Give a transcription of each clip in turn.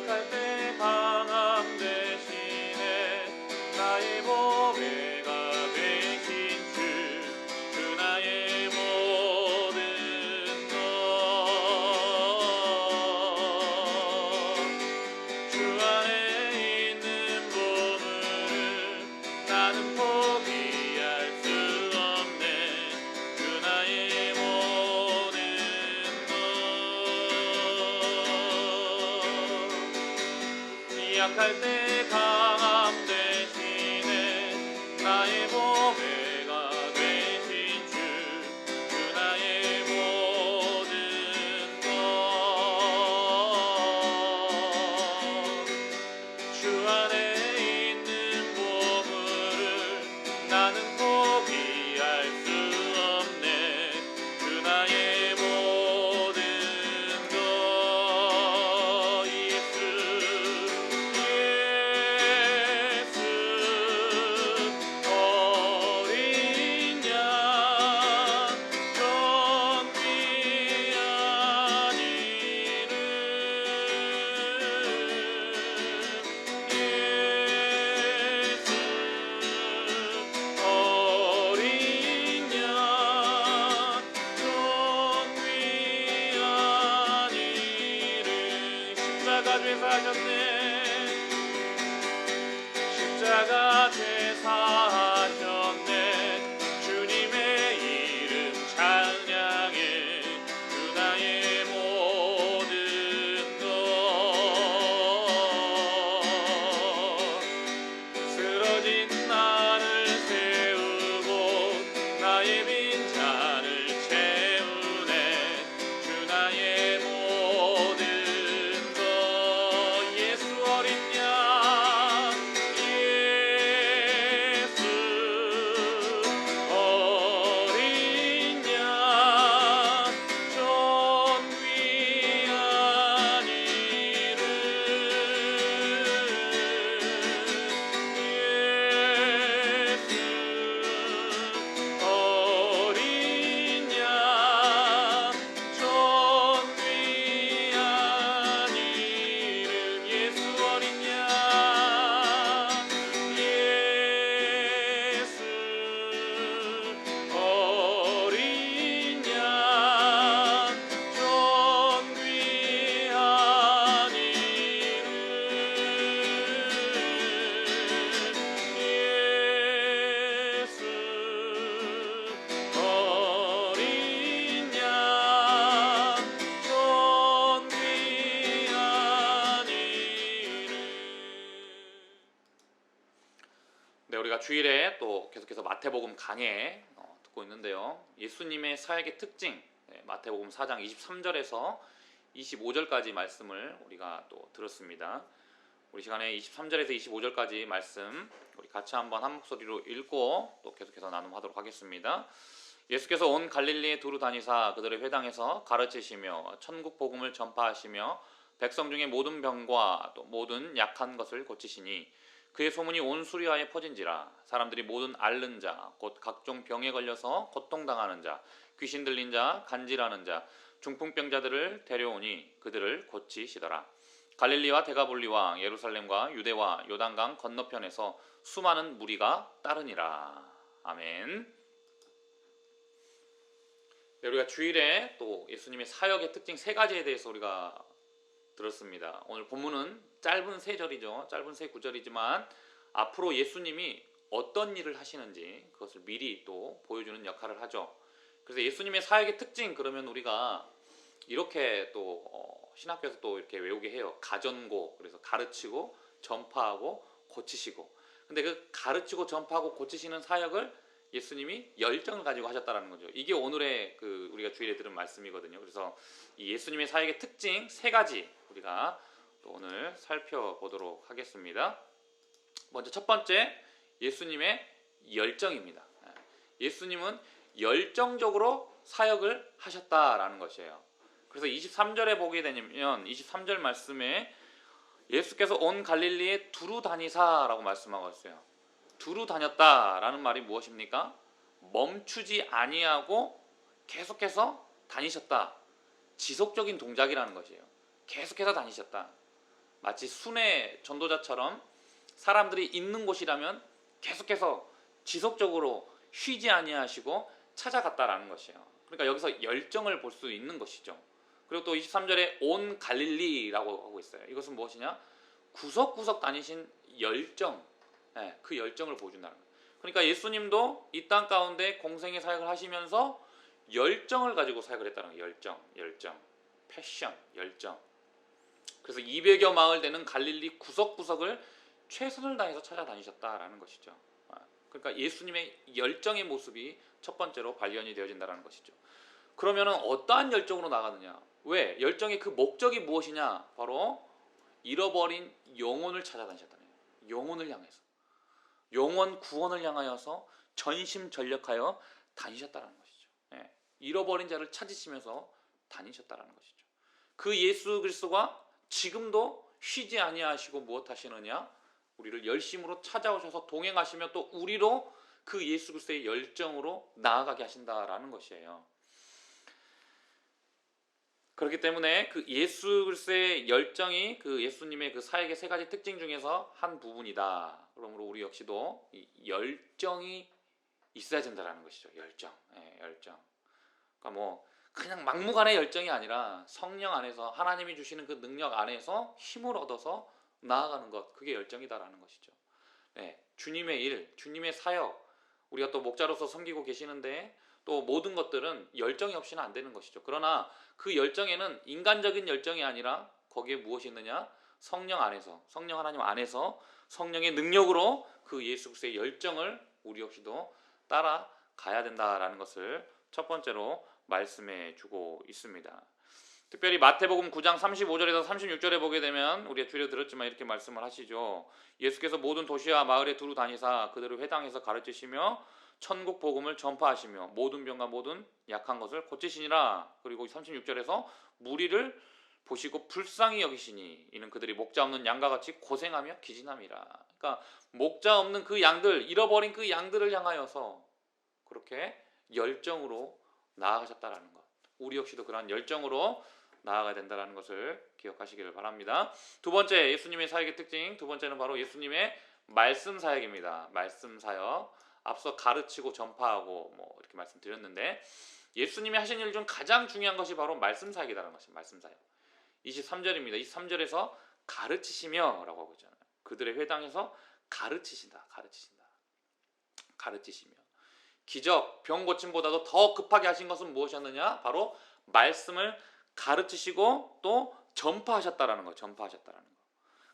약할 때 강함 대신에 나의 보배가 되신 주 나의 모든 것. 주 안에 있는 보물을 나는 포기할 수 없네. 주 나의 모든 것. 약할 때 강함 대신에 나의 보배가 되신 주 나의 모든 것. 주 안에 있는 보물을 나는 포기할 수 없네. 주 나의 모든 것. 어린 양 전 귀한 이름 예수. 어린 양 전 귀한 이름. 십자가 죄사하셨네. 십자가 죄사하셨네. 주님의 이름 찬양해. 주 나의 모든 것. 쓰러진 나를 세우고 나의 빈잔을 채우네. 주 나의 모든 것. 예수 어린 양 예수 어린 양 전 귀한 이름 예수. 어린 양 전 귀한 이름 예수. 어린 양 예수. 어린 양 전 귀한 이름 예수. 어린 양 전 귀한 이름. 네, 우리가 주일에 또 계속해서 마태복음 강해 듣고 있는데요. 예수님의 사역의 특징, 마태복음 4장 23절에서 25절까지 말씀을 우리가 또 들었습니다. 우리 시간에 23절에서 25절까지 말씀 우리 같이 한번 한 목소리로 읽고 또 계속해서 나눔하도록 하겠습니다. 예수께서 온 갈릴리에 두루 다니사 그들의 회당에서 가르치시며 천국 복음을 전파하시며 백성 중에 모든 병과 또 모든 약한 것을 고치시니 그의 소문이 온 수리아에 퍼진지라. 사람들이 모든 앓는 자 곧 각종 병에 걸려서 고통당하는 자 귀신 들린 자 간질하는 자 중풍병자들을 데려오니 그들을 고치시더라. 갈릴리와 데가볼리와 예루살렘과 유대와 요단강 건너편에서 수많은 무리가 따르니라. 아멘. 네, 우리가 주일에 또 예수님의 사역의 특징 세 가지에 대해서 우리가 들었습니다. 오늘 본문은 짧은 세 절이죠. 짧은 세 구절이지만 앞으로 예수님이 어떤 일을 하시는지 그것을 미리 또 보여주는 역할을 하죠. 그래서 예수님의 사역의 특징 그러면 우리가 이렇게 또 신학교에서 또 이렇게 외우게 해요. 가전고. 그래서 가르치고 전파하고 고치시고. 근데 그 가르치고 전파하고 고치시는 사역을 예수님이 열정을 가지고 하셨다는 거죠. 이게 오늘의 그 우리가 주일에 들은 말씀이거든요. 그래서 이 예수님의 사역의 특징 세 가지 우리가 또 오늘 살펴보도록 하겠습니다. 먼저 첫 번째, 예수님의 열정입니다. 예수님은 열정적으로 사역을 하셨다라는 것이에요. 그래서 23절에 보게 되면 23절 말씀에 예수께서 온 갈릴리에 두루 다니사라고 말씀하고 있어요. 두루 다녔다라는 말이 무엇입니까? 멈추지 아니하고 계속해서 다니셨다. 지속적인 동작이라는 것이에요. 계속해서 다니셨다. 마치 순회 전도자처럼 사람들이 있는 곳이라면 계속해서 지속적으로 쉬지 아니하시고 찾아갔다라는 것이에요. 그러니까 여기서 열정을 볼 수 있는 것이죠. 그리고 또 23절에 온 갈릴리라고 하고 있어요. 이것은 무엇이냐? 구석구석 다니신 열정, 그 열정을 보여준다는 거예요. 그러니까 예수님도 이 땅 가운데 공생의 사역을 하시면서 열정을 가지고 사역을 했다는 거예요. 열정, 패션, 열정. 그래서 200여 마을 되는 갈릴리 구석구석을 최선을 다해서 찾아다니셨다라는 것이죠. 그러니까 예수님의 열정의 모습이 첫 번째로 발견이 되어진다는 것이죠. 그러면 어떠한 열정으로 나가느냐? 왜? 열정의 그 목적이 무엇이냐? 바로 잃어버린 영혼을 찾아다니셨다는 거예요. 영혼을 향해서. 영혼 구원을 향하여서 전심전력하여 다니셨다는 것이죠. 잃어버린 자를 찾으시면서 다니셨다는 것이죠. 그 예수 그리스도가 지금도 쉬지 아니하시고 무엇 하시느냐? 우리를 열심으로 찾아오셔서 동행하시며 또 우리로 그 예수 그리스도의 열정으로 나아가게 하신다라는 것이에요. 그렇기 때문에 그 예수 그리스도의 열정이 그 예수님의 그 사역의 세 가지 특징 중에서 한 부분이다. 그러므로 우리 역시도 이 열정이 있어야 된다라는 것이죠. 열정. 그러니까 뭐 그냥 막무가내 열정이 아니라 성령 안에서 하나님이 주시는 그 능력 안에서 힘을 얻어서 나아가는 것, 그게 열정이다라는 것이죠. 주님의 일, 주님의 사역, 우리가 또 목자로서 섬기고 계시는데 또 모든 것들은 열정이 없이는 안 되는 것이죠. 그러나 그 열정에는 인간적인 열정이 아니라 거기에 무엇이 있느냐? 성령 안에서, 성령 하나님 안에서 성령의 능력으로 그 예수 그리스도의 열정을 우리 역시도 따라가야 된다라는 것을 첫 번째로 말씀해 주고 있습니다. 특별히 마태복음 9장 35절에서 36절에 보게 되면 우리가 줄여들었지만 이렇게 말씀을 하시죠. 예수께서 모든 도시와 마을에 두루 다니사 그들을 회당에서 가르치시며 천국 복음을 전파하시며 모든 병과 모든 약한 것을 고치시니라. 그리고 36절에서 무리를 보시고 불쌍히 여기시니 이는 그들이 목자 없는 양과 같이 고생하며 기진함이라. 그러니까 목자 없는 그 양들, 잃어버린 그 양들을 향하여서 그렇게 열정으로 나아가셨다라는 것. 우리 역시도 그러한 열정으로 나아가야 된다는 것을 기억하시기를 바랍니다. 두 번째, 예수님의 사역의 특징, 두 번째는 바로 예수님의 말씀 사역입니다. 말씀 사역. 앞서 가르치고 전파하고 뭐 이렇게 말씀드렸는데 예수님이 하신 일 중 가장 중요한 것이 바로 말씀 사역이라는 것입니다. 말씀 사역. 23절입니다. 23절에서 가르치시며 라고 하고 있잖아요. 그들의 회당에서 가르치시며. 기적, 병 고침보다도 더 급하게 하신 것은 무엇이었느냐? 바로 말씀을 가르치시고 또 전파하셨다라는 거.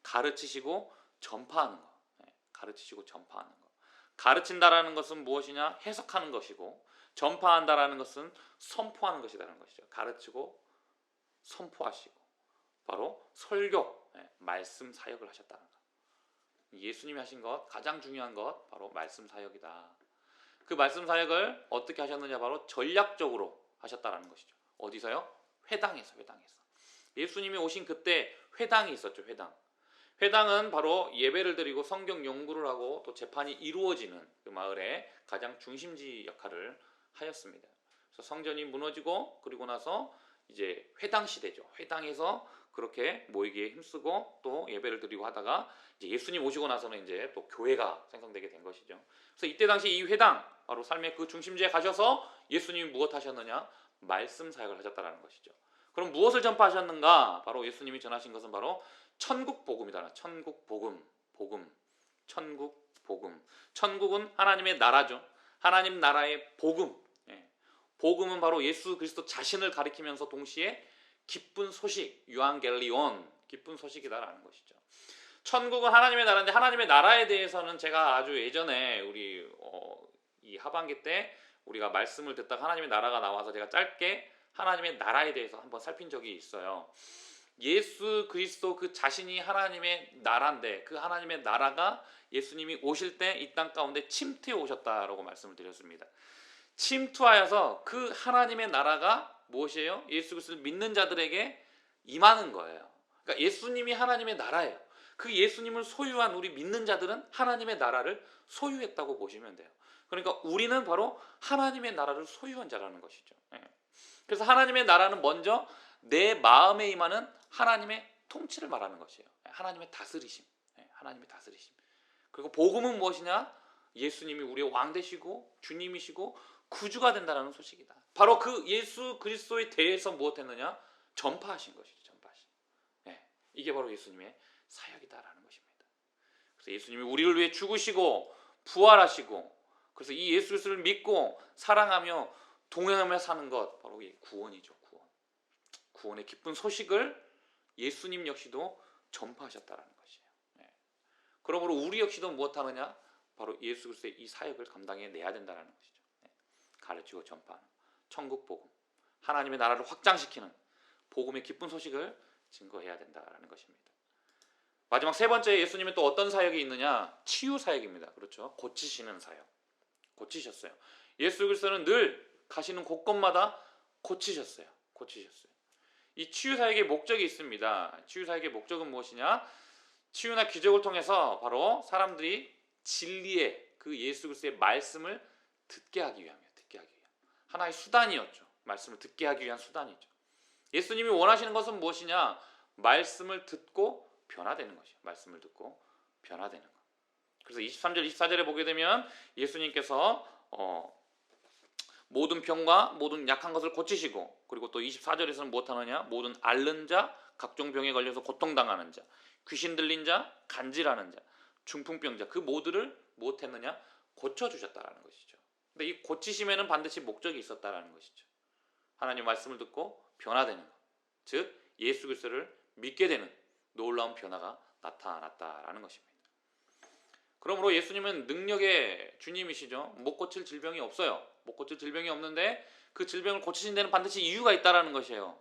가르치시고 전파하는 거. 가르친다라는 것은 무엇이냐? 해석하는 것이고 전파한다라는 것은 선포하는 것이라는 것이죠. 가르치고 선포하시고 바로 설교, 말씀 사역을 하셨다는 것. 예수님이 하신 것, 가장 중요한 것 바로 말씀 사역이다. 그 말씀 사역을 어떻게 하셨느냐? 바로 전략적으로 하셨다는 것이죠. 어디서요? 회당에서. 예수님이 오신 그때 회당이 있었죠. 회당은 바로 예배를 드리고 성경 연구를 하고 또 재판이 이루어지는 그 마을의 가장 중심지 역할을 하였습니다. 그래서 성전이 무너지고 그리고 나서 이제 회당 시대죠. 회당에서 그렇게 모이기에 힘쓰고 또 예배를 드리고 하다가 이제 예수님 오시고 나서는 이제 또 교회가 생성되게 된 것이죠. 그래서 이때 당시 이 회당, 바로 삶의 그 중심지에 가셔서 예수님이 무엇 하셨느냐? 말씀 사역을 하셨다는 것이죠. 그럼 무엇을 전파하셨는가? 바로 예수님이 전하신 것은 바로 천국 복음이다. 천국 복음. 천국은 하나님의 나라죠. 하나님 나라의 복음. 복음은 바로 예수 그리스도 자신을 가리키면서 동시에 기쁜 소식, 유앙겔리온, 기쁜 소식이다라는 것이죠. 천국은 하나님의 나라인데 하나님의 나라에 대해서는 제가 아주 예전에 우리 이 하반기 때 우리가 말씀을 듣다가 하나님의 나라가 나와서 제가 짧게 하나님의 나라에 대해서 한번 살핀 적이 있어요. 예수 그리스도 그 자신이 하나님의 나라인데 그 하나님의 나라가 예수님이 오실 때 이 땅 가운데 침투해 오셨다라고 말씀을 드렸습니다. 침투하여서 그 하나님의 나라가 무엇이에요? 예수 그리스도를 믿는 자들에게 임하는 거예요. 그러니까 예수님이 하나님의 나라예요. 그 예수님을 소유한 우리 믿는 자들은 하나님의 나라를 소유했다고 보시면 돼요. 그러니까 우리는 바로 하나님의 나라를 소유한 자라는 것이죠. 그래서 하나님의 나라는 먼저 내 마음에 임하는 하나님의 통치를 말하는 것이에요. 하나님의 다스리심. 하나님의 다스리심. 그리고 복음은 무엇이냐? 예수님이 우리의 왕 되시고 주님이시고 구주가 된다는 소식이다. 바로 그 예수 그리스도에 대해서 무엇했느냐? 전파하신 것이죠. 전파하신. 이게 바로 예수님의 사역이다라는 것입니다. 그래서 예수님이 우리를 위해 죽으시고 부활하시고, 그래서 이 예수 그리스도를 믿고 사랑하며 동행하며 사는 것, 바로 이 구원이죠. 구원의 기쁜 소식을 예수님 역시도 전파하셨다라는 것이에요. 그러므로 우리 역시도 무엇하느냐? 바로 예수 그리스도의 이 사역을 감당해내야 된다는 것이죠. 가르치고 전파하는 천국 복음, 하나님의 나라를 확장시키는 복음의 기쁜 소식을 증거해야 된다는 것입니다. 마지막 세 번째, 예수님은 또 어떤 사역이 있느냐? 치유 사역입니다. 그렇죠? 고치시는 사역. 고치셨어요. 예수 그리스도는 늘 가시는 곳곳마다 고치셨어요. 이 치유 사역의 목적이 있습니다. 치유 사역의 목적은 무엇이냐? 치유나 기적을 통해서 바로 사람들이 진리의 그 예수 그리스도의 말씀을 듣게 하기 위함이에요. 하나의 수단이었죠. 말씀을 듣게 하기 위한 수단이죠. 예수님이 원하시는 것은 무엇이냐? 말씀을 듣고 변화되는 것이에요. 말씀을 듣고 변화되는 것. 그래서 23절, 24절에 보게 되면 예수님께서 모든 병과 모든 약한 것을 고치시고, 그리고 또 24절에서는 무엇하느냐? 모든 앓는 자, 각종 병에 걸려서 고통당하는 자, 귀신 들린 자, 간질하는 자, 중풍병자, 그 모두를 무엇했느냐? 고쳐주셨다라는 것이죠. 근데 이 고치심에는 반드시 목적이 있었다라는 것이죠. 하나님 말씀을 듣고 변화되는 것, 즉 예수 그리스도를 믿게 되는 놀라운 변화가 나타났다라는 것입니다. 그러므로 예수님은 능력의 주님이시죠. 못 고칠 질병이 없어요. 못 고칠 질병이 없는데 그 질병을 고치신 데는 반드시 이유가 있다라는 것이에요.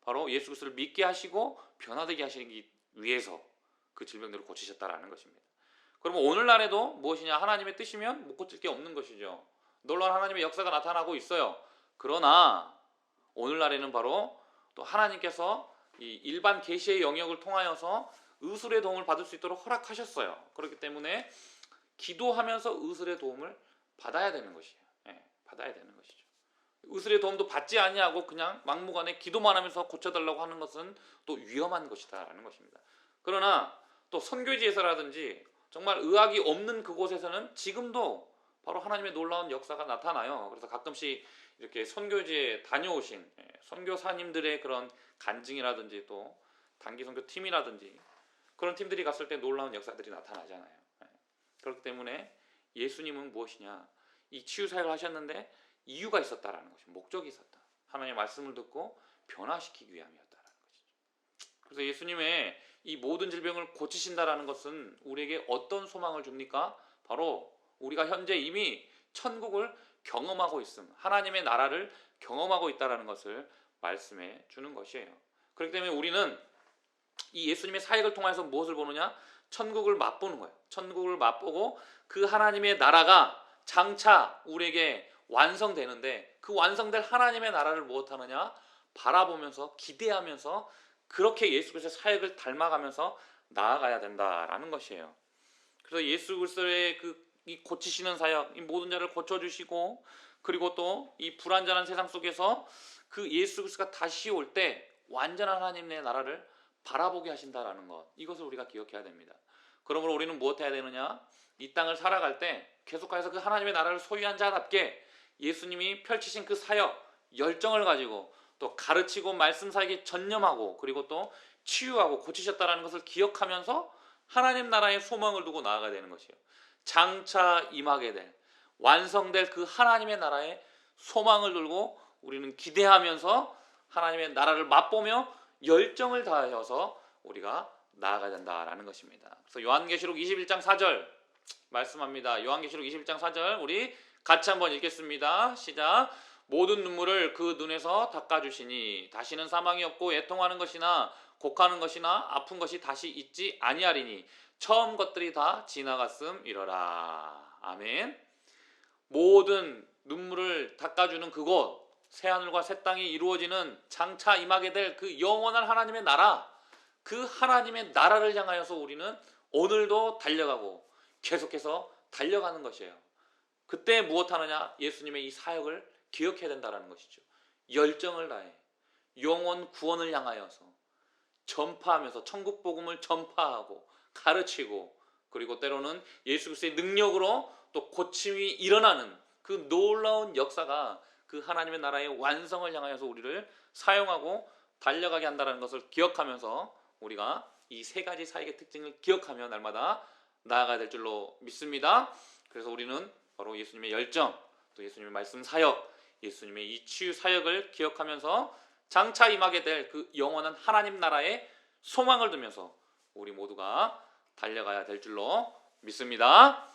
바로 예수 그리스도를 믿게 하시고 변화되게 하시기 위해서 그 질병들을 고치셨다라는 것입니다. 그러면 오늘날에도 무엇이냐? 하나님의 뜻이면 못 고칠 게 없는 것이죠. 놀라운 하나님의 역사가 나타나고 있어요. 그러나 오늘날에는 바로 또 하나님께서 이 일반 계시의 영역을 통하여서 의술의 도움을 받을 수 있도록 허락하셨어요. 그렇기 때문에 기도하면서 의술의 도움을 받아야 되는 것이에요. 받아야 되는 것이죠. 의술의 도움도 받지 아니하고 그냥 막무가내 기도만 하면서 고쳐달라고 하는 것은 또 위험한 것이다라는 것입니다. 그러나 또 선교지에서라든지 정말 의학이 없는 그곳에서는 지금도 바로 하나님의 놀라운 역사가 나타나요. 그래서 가끔씩 이렇게 선교지에 다녀오신 선교사님들의 그런 간증이라든지 또 단기 선교 팀이라든지 그런 팀들이 갔을 때 놀라운 역사들이 나타나잖아요. 그렇기 때문에 예수님은 무엇이냐? 이 치유 사역을 하셨는데 이유가 있었다라는 것이, 목적이 있었다. 하나님의 말씀을 듣고 변화시키기 위함이었다라는 것이죠. 그래서 예수님의 이 모든 질병을 고치신다라는 것은 우리에게 어떤 소망을 줍니까? 바로 우리가 현재 이미 천국을 경험하고 있음, 하나님의 나라를 경험하고 있다라는 것을 말씀해 주는 것이에요. 그렇기 때문에 우리는 이 예수님의 사역을 통해서 무엇을 보느냐? 천국을 맛보는 거예요. 천국을 맛보고 그 하나님의 나라가 장차 우리에게 완성되는데 그 완성될 하나님의 나라를 무엇하느냐? 바라보면서 기대하면서 그렇게 예수 그리스도의 사역을 닮아가면서 나아가야 된다라는 것이에요. 그래서 예수 그리스도의 이 고치시는 사역, 이 모든 자를 고쳐주시고, 그리고 또 이 불완전한 세상 속에서 그 예수 그리스도가 다시 올 때 완전한 하나님의 나라를 바라보게 하신다라는 것, 이것을 우리가 기억해야 됩니다. 그러므로 우리는 무엇 해야 되느냐? 이 땅을 살아갈 때 계속해서 그 하나님의 나라를 소유한 자답게 예수님이 펼치신 그 사역, 열정을 가지고 또 가르치고 말씀 사역에 전념하고, 그리고 또 치유하고 고치셨다라는 것을 기억하면서 하나님 나라의 소망을 두고 나아가야 되는 것이에요. 장차 임하게 될, 완성될 그 하나님의 나라의 소망을 들고 우리는 기대하면서 하나님의 나라를 맛보며 열정을 다하여서 우리가 나아가야 된다라는 것입니다. 그래서 요한계시록 21장 4절 말씀합니다. 요한계시록 21장 4절 우리 같이 한번 읽겠습니다. 시작. 모든 눈물을 그 눈에서 닦아주시니 다시는 사망이 없고 애통하는 것이나 곡하는 것이나 아픈 것이 다시 있지 아니하리니 처음 것들이 다 지나갔음이러라. 아멘. 모든 눈물을 닦아주는 그곳, 새하늘과 새 땅이 이루어지는 장차 임하게 될 그 영원한 하나님의 나라, 그 하나님의 나라를 향하여서 우리는 오늘도 달려가고 계속해서 달려가는 것이에요. 그때 무엇하느냐? 예수님의 이 사역을 기억해야 된다는 것이죠. 열정을 다해 영원 구원을 향하여서 전파하면서 천국 복음을 전파하고 가르치고, 그리고 때로는 예수 그리스도의 능력으로 또 고침이 일어나는 그 놀라운 역사가 그 하나님의 나라의 완성을 향하여서 우리를 사용하고 달려가게 한다는 것을 기억하면서 우리가 이 세 가지 사역의 특징을 기억하며 날마다 나아가야 될 줄로 믿습니다. 그래서 우리는 바로 예수님의 열정, 또 예수님의 말씀 사역, 예수님의 이 치유 사역을 기억하면서 장차 임하게 될 그 영원한 하나님 나라의 소망을 두면서 우리 모두가 달려가야 될 줄로 믿습니다.